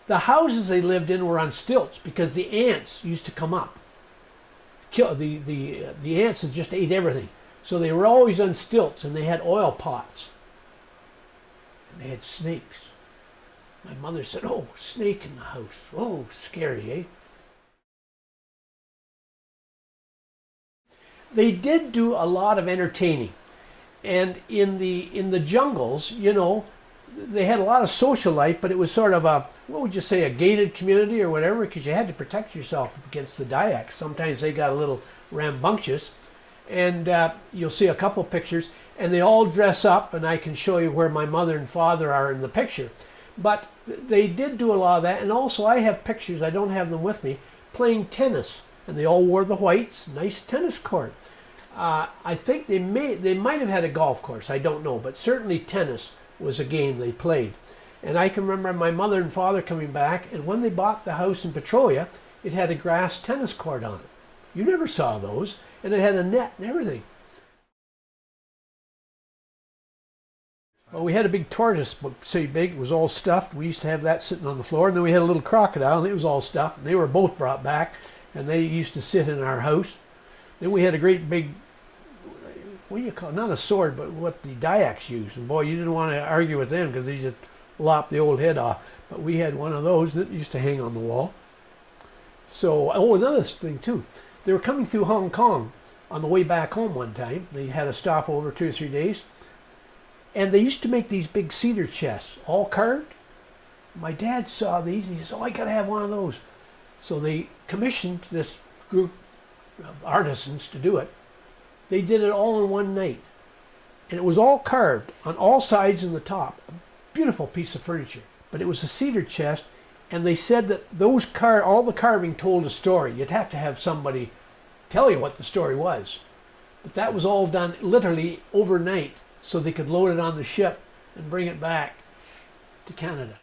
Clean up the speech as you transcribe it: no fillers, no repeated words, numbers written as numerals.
The houses they lived in were on stilts because the ants used to come up. The ants had just ate everything. So they were always on stilts, and they had oil pots. And they had snakes. My mother said, "Oh, snake in the house. Oh, scary, eh?" They did do a lot of entertaining. And in the jungles, you know, they had a lot of social life, but it was sort of a, what would you say, a gated community or whatever, because you had to protect yourself against the Dyaks. Sometimes they got a little rambunctious. And you'll see a couple pictures, and they all dress up, and I can show you where my mother and father are in the picture. But they did do a lot of that, and also I have pictures, I don't have them with me, playing tennis. And they all wore the whites, nice tennis court. I think they might have had a golf course, I don't know, but certainly tennis was a game they played. And I can remember my mother and father coming back, and when they bought the house in Petrolia, it had a grass tennis court on it. You never saw those, and it had a net and everything. Well, we had a big tortoise, say big, it was all stuffed. We used to have that sitting on the floor, and then we had a little crocodile, and it was all stuffed, and they were both brought back, and they used to sit in our house. Then we had a great big, what do you call it? Not a sword, but what the Dyaks used. And boy, you didn't want to argue with them because they just lopped the old head off. But we had one of those that used to hang on the wall. So, oh, another thing too. They were coming through Hong Kong on the way back home one time. They had a stopover 2 or 3 days. And they used to make these big cedar chests, all carved. My dad saw these and he says, "Oh, I got to have one of those." So they commissioned this group of artisans to do it. They did it all in one night. And it was all carved on all sides and the top. A beautiful piece of furniture. But it was a cedar chest, and they said that all the carving told a story. You'd have to have somebody tell you what the story was. But that was all done literally overnight so they could load it on the ship and bring it back to Canada.